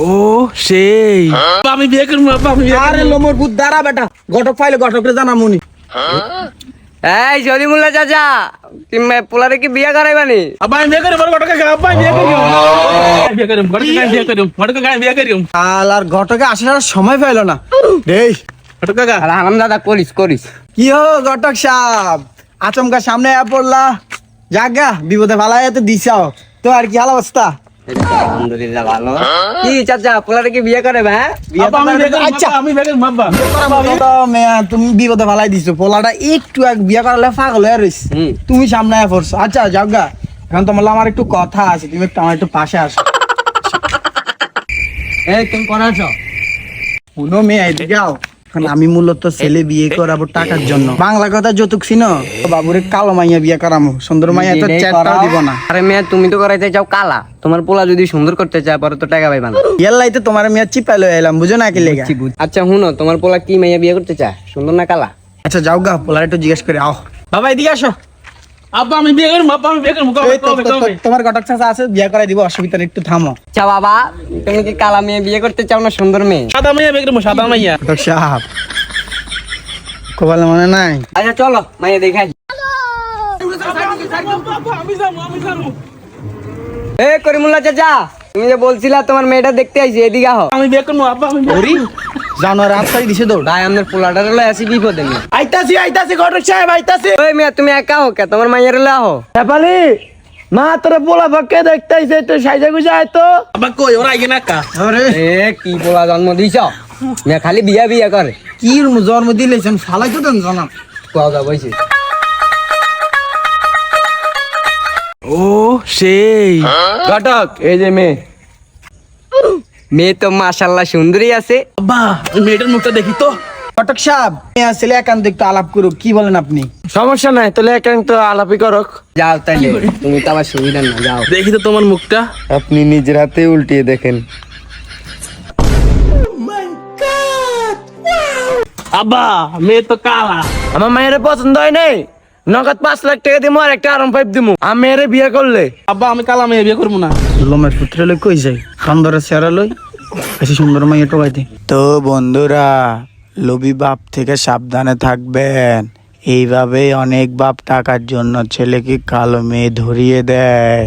ও সেই আমি বিয়ে করবো আব্বা, আমি বিয়ে আরে করবো। লোমর বুদ্ধ দাঁড়া বেটা, ঘটক পাইলে ঘটকরে জানামুনি। এই জলিমুল্লাহ চাচা, তুমি পোলারে কি বিয়া করাইবানি? আব্বা আমি বিয়ে করবো, ঘটকে গায়ে আব্বা আমি বিয়ে করবো, বিয়ে করবো, ঘটকে গায়ে বিয়ে করবো, ঘটকে গায়ে বিয়ে করবো, আর ঘটকে আসার সময় পাইলো না। এই ঘটকে গা আরে হারাম দাদা, করিস করিস। কি হো ঘটক সাহেব, আচমকা সামনে আয়া পড়লা, জাগা বিপদে ফালাই তো দিছাও তো, আর কি হাল অবস্থা? আলহামদুলিল্লাহ ভালো। কি চাচা, পোলারে কি বিয়ে করাইবা? হ্যাঁ আব্বা আমি বিয়ে করবো, আচ্ছা। আব্বা, আমি বিয়ে করবো আব্বা। তো মেয়া, তুমি বিপদে ফালাই দিছো, পোলাটা একটু এক বিয়া করালে পাগল হয়ে রইছে, হুম। তুমি সামনে আয়া পড়ছো। আচ্ছা জাগা, এখন তোমার আমার একটু কথা আছে, তুমি একটু আমার একটু পাশে আসো। এই তুমি কোন আছো? শুনো মেয়ে, এদিকে আও। এখন আমি মূলত ছেলে বিয়ে করাবো টাকার জন্য, বাংলা কথা যৌতুক চিনো? বাবুরে কালো মাইয়া বিয়ে করামো, সুন্দর মাইয়া তো যেটাই চ্যাটটাও করাও। দিব না। আরে মেয়ে, তুমি তো করাইতে চাও কালা, তোমার পোলা যদি সুন্দর করতে চায় পরে তো টাকা পাইবা না। ইয়াল্লাই তো তোমার মেয়ে চিপাই লয়ে এলাম, বুঝো না কি লেগা? আচ্ছা হুনো, তোমার পোলা কি মাইয়া বিয়ে করতে চায়, সুন্দর না কালা? আচ্ছা যাও গা, পোলার একটু জিজ্ঞেস করে আও। বাবা এদিকে আসো। আব্বা আমি বিয়ে করবো, আব্বা আমি বিয়ে করবো, কবে এই তো, কবে কবে? তোমার ঘটক চাচা আছে, বিয়ে করাই দিব, অসুবিধা নেই, একটু থামো। আচ্ছা বাবা, তুমি কি কালা মেয়ে বিয়ে করতে চাও না সুন্দর মেয়ে? সাদা মাইয়া বিয়ে করবো, সাদা মাইয়া। ঘটক সাহেব কপালে মনে নাই? আচ্ছা চলো মাইয়া দেখাই। আমি যাবো, আমি যাবো। এ করিমুল্লাহ চাচা, তুমি যে বলছিলা তোমার মেয়েটা দেখতে আইছি, এদিকে আহো। আমি বিয়ে করবো আব্বা, আমি বিয়ে করবো। জানোয়ার রাস্তায় দিছে দৌড়। ভাই আমাদের পোলাটারে লয়ে আসি বিপদে নিয়ে। আইতাছি আইতাছি ঘটক সাহেব আইতাছি। ওই মেয়ে, তুমি একা হো কে? তোমার মাইয়ারে লয়ে আহো। নেপালি মা, তোরা পোলা পক্ষে দেখতে আইছে, একটু সাইজা গুজা আইতো। আব্বা কই ওরা আগে না কা? আরে এ কি পোলা জন্ম দিছ, মেয়ে খালি বিয়া বিয়া করে। কি জন্ম দিলেছেন, ফালাই তো দেন জানাম। কোয়া যা বইছি। ও সেই ঘটক, এই যে মেয়ে। মেয়ে তো মাশাআল্লাহ সুন্দরী আছে। আব্বা ওই মেয়েটার মুখটা দেখি তো। ঘটক সাহেব মেয়ে আসলে একান্ত একটু আলাপ করুক, কি বলেন আপনি? সমস্যা নাই, তাহলে একান্ত আলাপি করক। যাও তাইলে, তুমি তো আবার সুবিধা না, যাও। দেখি তো তোমার মুখটা। আপনি নিজের হাতে উল্টিয়ে দেখেন। আব্বা মেয়ে তো কালা। আমার মায়ের পছন্দ হয় নাই, নগদ 5 লাখ টাকা দিমু আর একটা R15 দিমু। আমি মেয়েরে বিয়ে করলে আব্বা আমি কালা মেয়ে বিয়ে করবো না। লোমের পুত্র লই কই যাই, খন্দরের চেহারা লই বেশি সুন্দর মাইয়া টোকাইতে। তো বন্ধুরা, লোভী বাপ থেকে সাবধানে থাকবেন, এইভাবে অনেক বাপ টাকার জন্য ছেলেকে কালো মেয়ে ধরিয়ে দেয়।